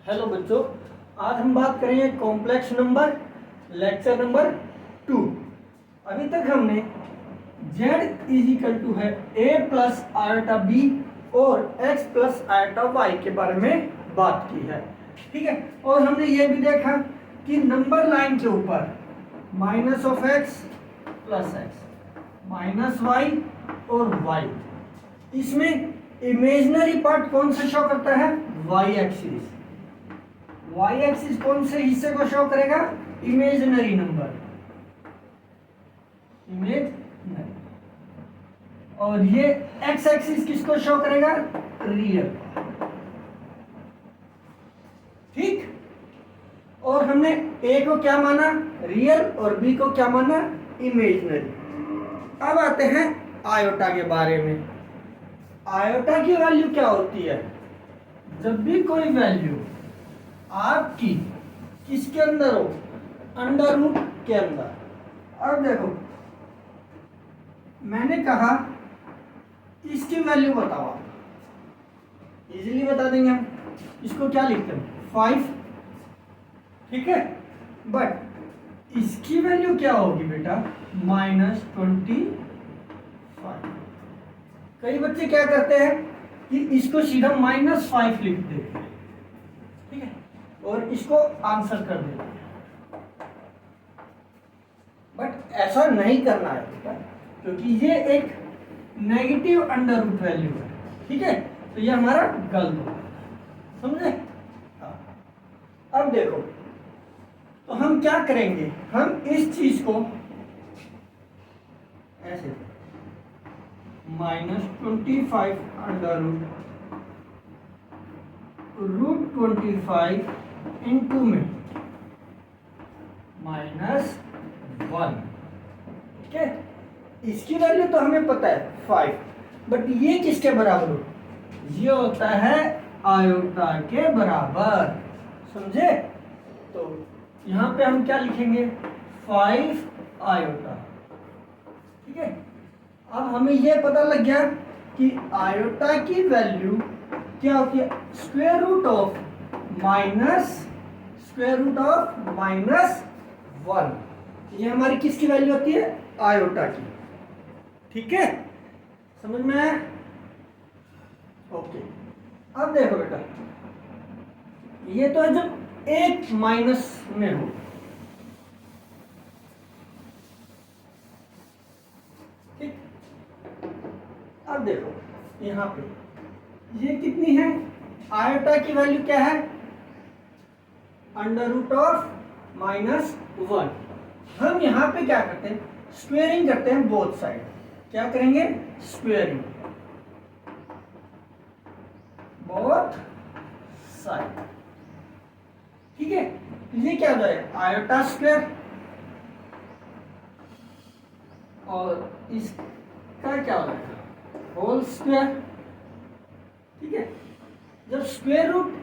Hello बच्चों, आज हम बात करेंगे कॉम्प्लेक्स नंबर, लेक्चर नंबर 2। अभी तक हमने z इजिकल टू है a प्लस आयोटा बी और x प्लस आयोटा वाई के बारे में बात की है, ठीक है। और हमने ये भी देखा कि नंबर लाइन के ऊपर minus of x plus x minus Y और y, इसमें इमेजिनरी पार्ट कौन सा शो करता है? y axis. y एक्सिस कौन से हिस्से को शो करेगा? Imaginary number, imaginary. और ये x एक्सिस किसको शो करेगा? रियल, ठीक। और हमने a को क्या माना? रियल, और b को क्या माना? इमेजिनरी। अब आते हैं आयोटा के बारे में। आयोटा की वैल्यू क्या होती है? जब भी कोई वैल्यू आपकी किसके अंदर हो? अंडर रूट के अंदर। अब देखो, मैंने कहा इसकी वैल्यू बताओ, आप इजीली बता देंगे हम। इसको क्या लिखते हैं? 5, ठीक है। बट इसकी वैल्यू क्या होगी बेटा? -25। कई बच्चे क्या करते हैं कि इसको सीधा -5 लिख देते हैं, ठीक है, और इसको आंसर कर देते हैं। बट ऐसा नहीं करना है बेटा, क्योंकि ये एक नेगेटिव अंडर रूट वैल्यू है, ठीक है। तो ये हमारा गलत होगा, समझे? अब देखो, तो हम क्या करेंगे? हम इस चीज को ऐसे -25 अंडर रूट 25 इंटू में -1, ठीक है। इसकी वैल्यू तो हमें पता है 5, बट ये किसके बराबर हो? ये होता है आयोटा के बराबर, समझे? तो यहां पे हम क्या लिखेंगे? 5 आयोटा, ठीक है। अब हमें यह पता लग गया कि आयोटा की वैल्यू क्या होती है? Square root of -1। ये हमारी किसकी वैल्यू होती है? आयोटा की, ठीक है। समझ में आया? ओके। अब देखो बेटा, ये तो है जब एक माइनस में हो, ठीक। अब देखो यहां पे ये कितनी है? आयोटा की वैल्यू क्या है? Under root of -1। हम यहां पे क्या करते हैं? स्क्वेयरिंग करते हैं बोथ साइड। क्या करेंगे? स्क्वेयरिंग बोथ साइड, ठीक है। ये क्या हो जाएगा? आयोटा स्क्वायर, और इसका क्या हो जाएगा? होल स्क्वायर, ठीक है। जब स्क्वायर रूट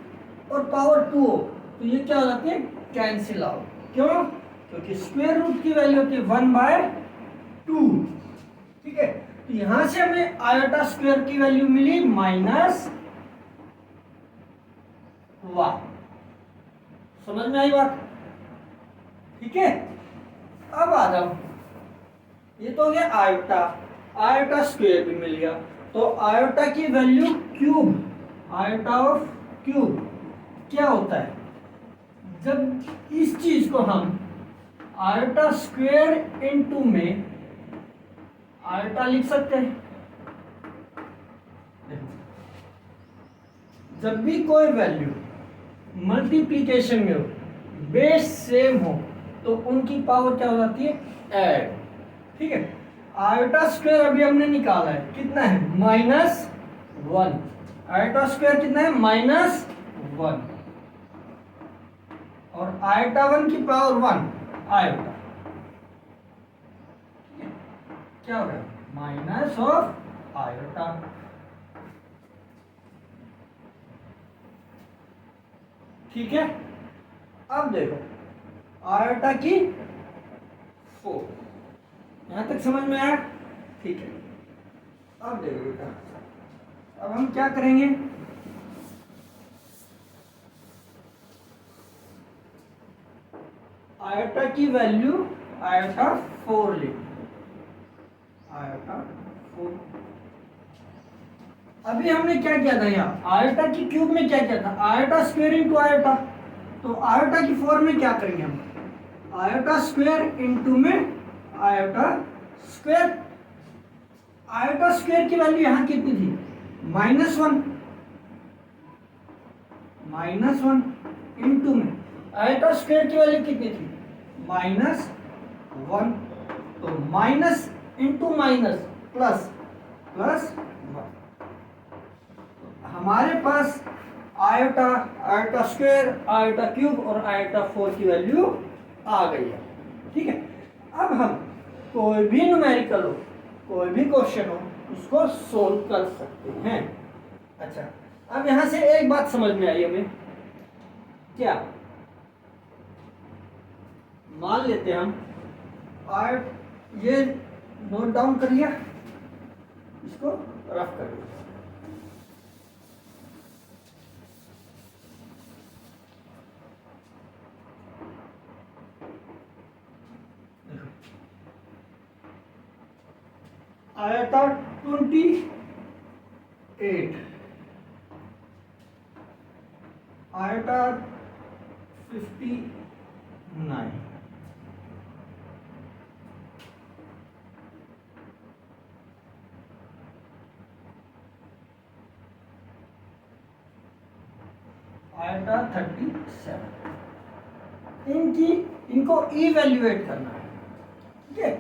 और पावर 2 हो तो ये क्या हो जाती है? Cancel out. क्यों? क्योंकि स्क्वायर रूट की वैल्यू होती है 1/2, ठीक है। तो यहां से हमें आयोटा स्क्वायर की वैल्यू मिली -1। समझ में आई बात? ठीक है। अब आ जाओ, ये तो हो गया आयोटा। आयोटा स्क्वायर भी मिल गया, तो आयोटा की value cube, iota of cube क्या होता है? जब इस चीज को हम आयोटा स्क्वायर इनटू में आयोटा लिख सकते हैं। जब भी कोई वैल्यू मल्टीप्लिकेशन में हो, बेस सेम हो, तो उनकी पावर क्या हो जाती है? ऐड, ठीक है। आयोटा स्क्वायर अभी हमने निकाला है, कितना है? -1। आयोटा स्क्वायर कितना है? -1, और आयोटा 1 की पावर 1 आयोटा, क्या हो गया? माइनस ऑफ आयोटा, ठीक है। अब देखो आयोटा की 4, यहां तक समझ में आया? ठीक है। अब देखो बेटा, अब हम क्या करेंगे? आयोटा की वैल्यू आयोटा 4 ले, आयोटा 4। अभी हमने क्या किया था यहाँ, आयोटा की क्यूब में क्या किया था, आयोटा स्क्वायर इंटू आयोटा। तो आयोटा की 4 में क्या करेंगे हम, आयोटा स्क्वायर इंटू में आयोटा स्क्वायर। आयोटा स्क्वायर की वैल्यू यहाँ कितनी थी, -1, -1 इंटू में आयोटा स्क्वायर की वैल्यू कितनी थी, -1। तो minus into minus plus, plus 1। हमारे पास iota, iota square, iota cube और आयोटा 4 की वैल्यू आ गई है। ठीक है, अब हम कोई भी न्यूमेरिकल हो, कोई भी क्वेश्चन हो, उसको सोल्व कर सकते हैं। अच्छा, अब यहां से एक बात समझ में आई हमें, क्या, मान लेते हैं हम ये नोट डाउन कर लिया, इसको रफ कर लिया। आयता 28, आयता 59, आयता 37। इनको इवैल्यूएट करना है। ठीक है,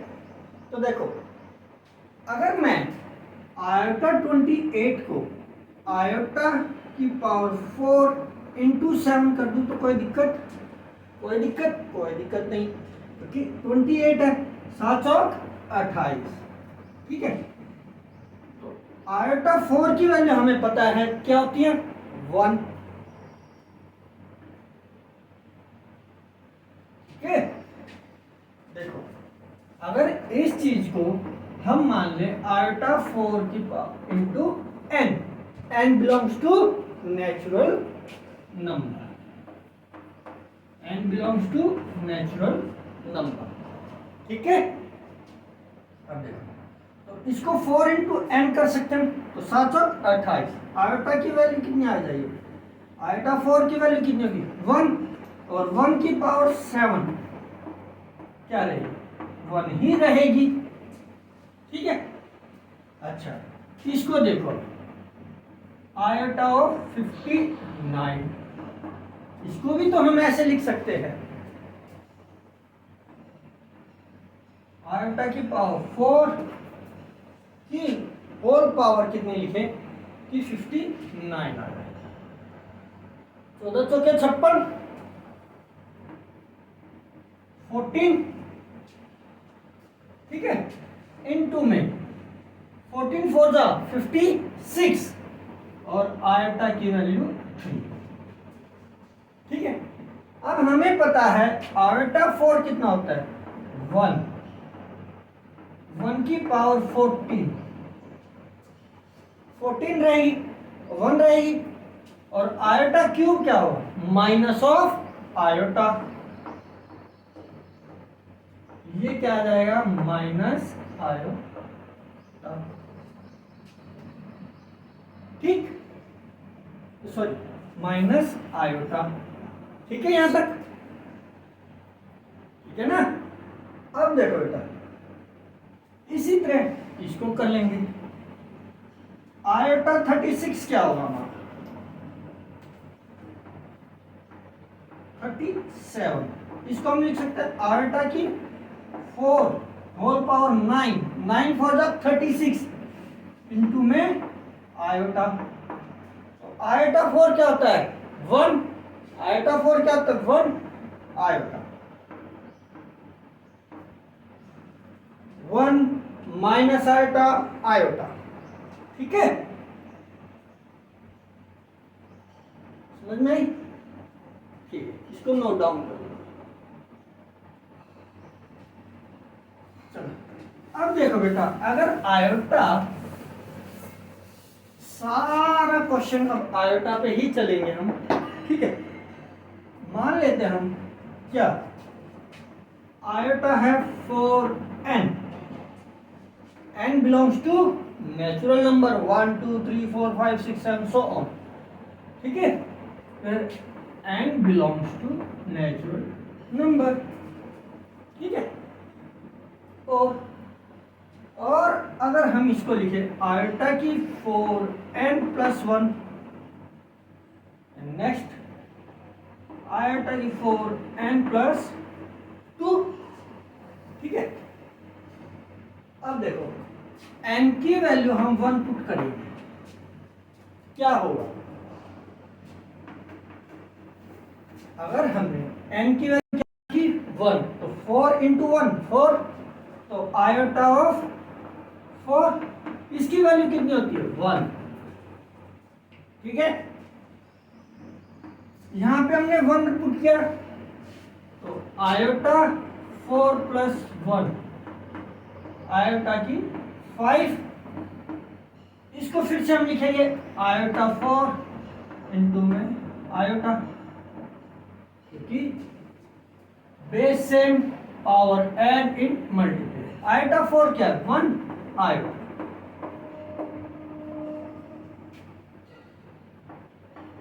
तो देखो, अगर मैं आयोटा 28 को आयोटा की पावर 4 इंटू 7 कर दूं तो कोई दिक्कत, कोई दिक्कत, कोई दिक्कत नहीं, क्योंकि 28 है, 7 चौक 28। ठीक है, तो आयोटा 4 की वैल्यू हमें पता है क्या होती है, 1। ठीक है, देखो, अगर इस चीज को हम मान ले आयोटा 4 की power into n, n belongs to natural number, n belongs to natural number. ठीक है, अब देखो, तो इसको 4 इंटू n कर सकते हैं, तो 7 और 28। आयोटा की वैल्यू कितनी आ जाएगी, आयोटा 4 की वैल्यू कितनी होगी, 1, और 1 की पावर 7 क्या रहेगी, 1 ही रहेगी। ठीक है, अच्छा, इसको देखो, आयोटा ऑफ 59, इसको भी तो हम ऐसे लिख सकते हैं, आयोटा की पावर 4 की होल पावर कितनी लिखे कि 59 आ जाए, 14 चौके 56, 14। ठीक है, इनटू में 14 4 जा 56 और आयोटा की वैल्यू 3। ठीक है, अब हमें पता है आयोटा 4 कितना होता है, 1, 1 की पावर 14, 14 रहेगी, 1 रहेगी, और आयोटा क्यूब क्या होगा, माइनस ऑफ आयोटा, ये क्या आ जाएगा, माइनस आयोटा। ठीक, सॉरी, माइनस आयोटा। ठीक है, यहां तक ठीक है ना। अब देखो बेटा, इसी तरह इसको कर लेंगे, आयोटा 36 क्या होगा हमारा, 37। इसको हम लिख सकते हैं आयोटा की 4 होल पावर 9, 9 4 जा 36 इंटू में आयोटा। तो आयोटा 4 क्या होता है, 1, आयोटा 4 क्या होता है, 1 आयोटा, 1 माइनस आयोटा, आयोटा। ठीक है, समझ में आई। ठीक है, इसको नोट डाउन कर लो। चलो, अब देखो बेटा, अगर आयोटा, सारा क्वेश्चन अब आयोटा पे ही चलेंगे हम। ठीक है, मान लेते हैं हम क्या, आयोटा है 4n, n belongs to natural number 1 2 3 4 5 6 7 so on, ठीक है। फिर n belongs to natural number, ठीक है। और अगर हम इसको लिखे आयोटा की 4n प्लस 1, नेक्स्ट आयोटा की 4n प्लस 2, ठीक है। अब देखो n की वैल्यू हम 1 पुट करेंगे, क्या होगा? अगर हमने n की वैल्यू क्या की 1, तो 4 इंटू 1 4, तो आयोटा ऑफ 4, इसकी वैल्यू कितनी होती है 1, ठीक है। यहां पे हमने 1 पुट किया, तो आयोटा 4 प्लस 1, आयोटा की 5, इसको फिर से हम लिखेंगे आयोटा 4 इंटू में आयोटा, क्योंकि बेस सेम पावर एड इन मल्टीप्लाई। आयोटा 4 क्या है 1 आयोटा,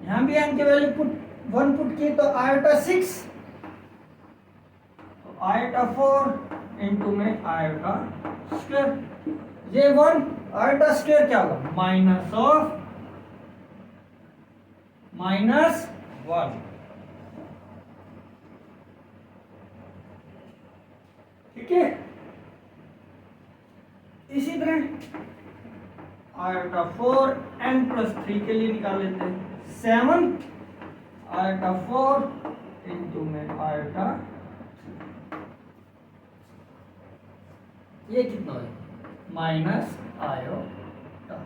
यहां भी n की वैल्यू 1 पुट की, तो आयोटा 6, तो आयोटा 4 इंटू में आयोटा स्क्वायर, ये 1 आयोटा स्क्वायर क्या होगा माइनस ऑफ -1, ठीक है। इसी तरह आयोटा 4 n प्लस 3 के लिए निकाल लेते हैं 7 आयोटा 4 इंटू में आयोटा, ये कितना है माइनस आयोटा,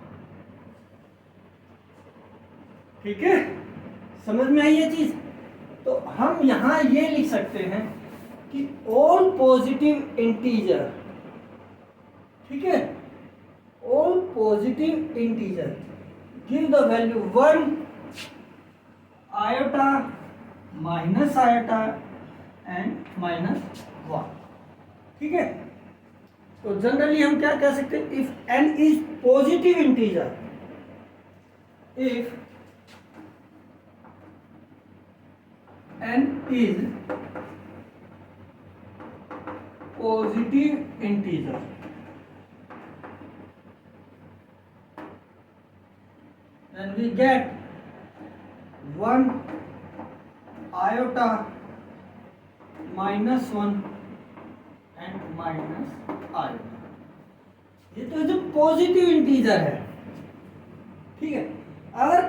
ठीक है। समझ में आई ये चीज? तो हम यहां ये लिख सकते हैं कि ऑल पॉजिटिव इंटीजर, ठीक है, all positive integer give the value 1 iota minus iota and -1, ठीक है। तो जनरली हम क्या कह सकते हैं, if n is positive integer, if n is positive integer, then we get 1 iota -1 and minus iota, ये तो जो पॉजिटिव इंटीजर है, ठीक है। अगर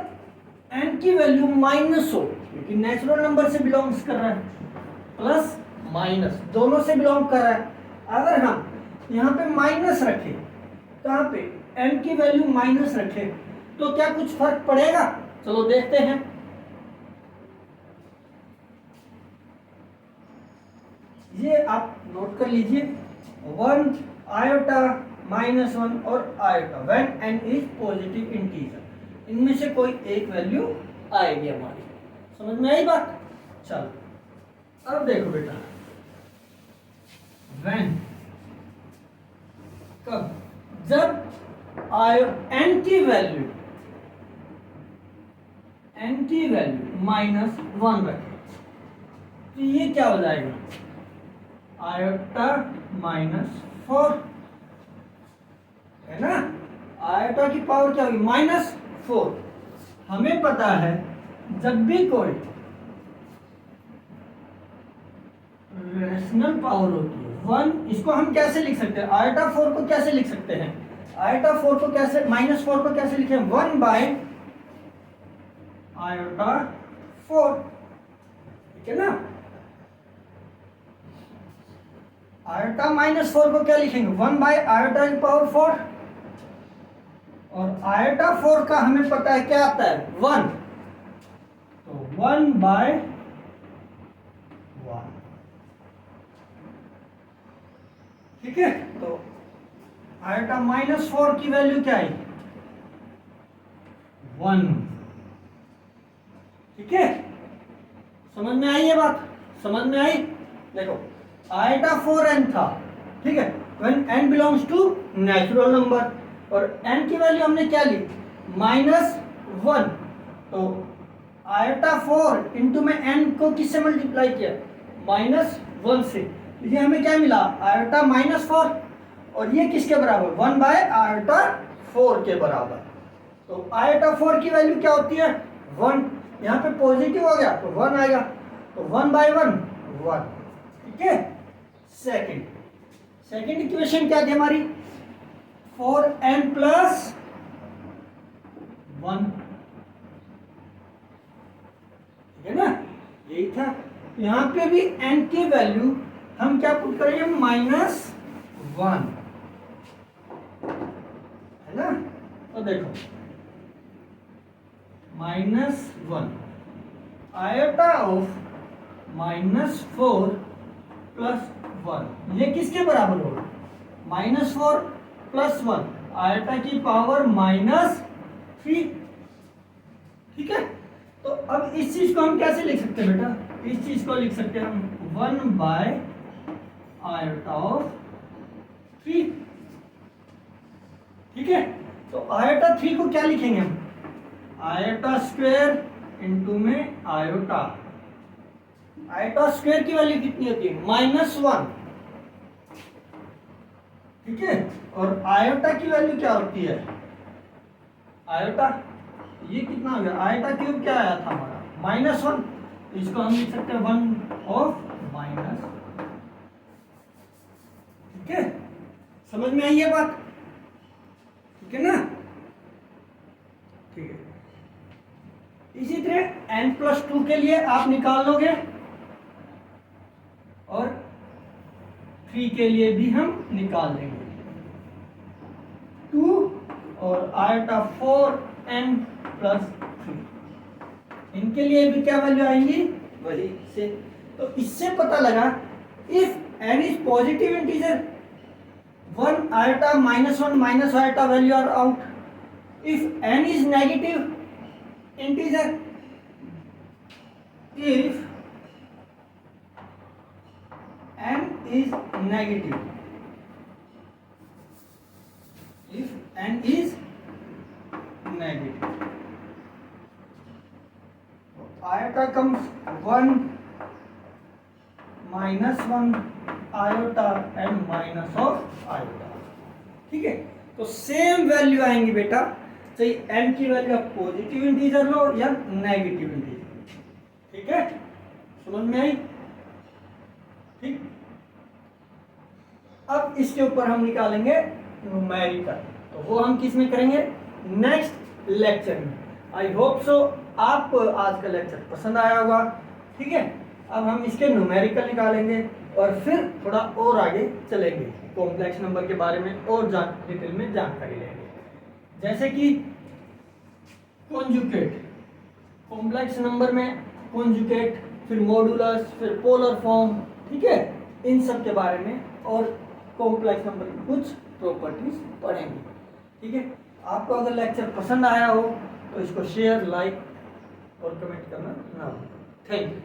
n की वैल्यू माइनस हो, क्योंकि नेचुरल नंबर से बिलोंग्स कर रहा है, प्लस माइनस दोनों से बिलोंग कर रहा है, अगर हम यहाँ पे माइनस रखें, तो यहाँ पे n की वैल्यू माइनस रखें, तो क्या कुछ फर्क पड़ेगा? चलो देखते हैं। ये आप नोट कर लीजिए 1 आयोटा -1 और iota when n is positive integer, इनमें से कोई एक वैल्यू आएगी हमारी। समझ में आई बात? चलो अब देखो बेटा, व्हेन कब, जब n की वैल्यू -1 रखें, तो ये क्या हो जाएगा आयोटा -4, है ना। आयोटा की पावर क्या होगी -4। हमें पता है जब भी कोई रेशनल पावर होती है 1, इसको हम कैसे लिख सकते हैं, आयोटा 4 को कैसे लिख सकते हैं, आयोटा 4 को कैसे -4 को कैसे लिखें 1 बाय आयोटा 4, ठीक है ना। आयोटा -4 को क्या लिखेंगे 1 बाय आयोटा की पावर 4, और आयोटा 4 का हमें पता है क्या आता है 1, तो 1 बाय 1, ठीक है। तो आयोटा -4 की वैल्यू क्या आई 1, ठीक है। समझ में आई ये बात? समझ में आई? देखो आयोटा 4n था, ठीक है, when n belongs to natural number, और n की वैल्यू हमने क्या ली, -1, तो आयोटा 4 इंटू में n को किससे मल्टीप्लाई किया, -1 से, ये हमें क्या मिला, आयोटा -4, और ये किसके बराबर, 1 बाय आयोटा 4 के बराबर। तो आयोटा 4 की वैल्यू क्या होती है, 1, यहाँ पे पॉजिटिव हो गया तो 1 आएगा, तो 1 बाय 1 1, ठीक है। सेकंड इक्वेशन क्या थी हमारी, 4n प्लस 1, ठीक है ना, यही था। यहाँ पे भी n की वैल्यू हम क्या पुट करेंगे, -1, है ना, तो देखो -1 आयोटा ऑफ -4 प्लस 1, ये किसके बराबर होगा, -4 प्लस 1 आयोटा की पावर -3, ठीक है। तो अब इस चीज को हम कैसे लिख सकते हैं बेटा, इस चीज को लिख सकते हैं हम 1 बाय आयोटा ऑफ 3, ठीक है। तो आयोटा 3 को क्या लिखेंगे हम, आयोटा स्क्वायर इंटू में आयोटा, आयोटा स्क्वायर की वैल्यू कितनी होती है, -1, ठीक है, और आयोटा की वैल्यू क्या होती है, आयोटा, ये कितना हो गया, आयोटा क्यूब क्या आया था हमारा, -1, तो इसको हम लिख सकते हैं 1 ऑफ माइनस, ठीक है, समझ में आई ये बात, ठीक है ना, ठीक है। इसी तरह n+2 के लिए आप निकाल लोगे, और 3 के लिए भी हम निकाल लेंगे, 2 और आयोटा 4n प्लस 3, इनके लिए भी क्या वैल्यू आएंगी, वही से। तो इससे पता लगा if n is positive integer 1 iota -1 minus iota value are out, if n is negative integer, if n is negative, if n is negative, iota comes 1 -1 iota and minus of iota, ठीक है। तो same value आएंगी बेटा, चाहे n की value आप positive integer लो या negative integer, ठीक है, समझ में आई, ठीक। अब इसके ऊपर हम निकालेंगे न्यूमेरिकल, तो वो हम किस में करेंगे, नेक्स्ट लेक्चर में। आई होप सो आप आज का लेक्चर पसंद आया होगा, ठीक है। अब हम इसके न्यूमेरिकल निकालेंगे और फिर थोड़ा और आगे चलेंगे, कॉम्प्लेक्स नंबर के बारे में और डिटेल में जानकारी लेंगे, जैसे कि कॉन्जुगेट, कॉम्प्लेक्स नंबर में कॉन्जुगेट, फिर मॉडुलस, फिर पोलर फॉर्म, ठीक है, इन सब के बारे में और कॉम्प्लेक्स नंबर की कुछ प्रॉपर्टीज पढ़ेंगे, ठीक है। आपको अगर लेक्चर पसंद आया हो तो इसको शेयर, लाइक और कमेंट करना ना भूलें। Thank you.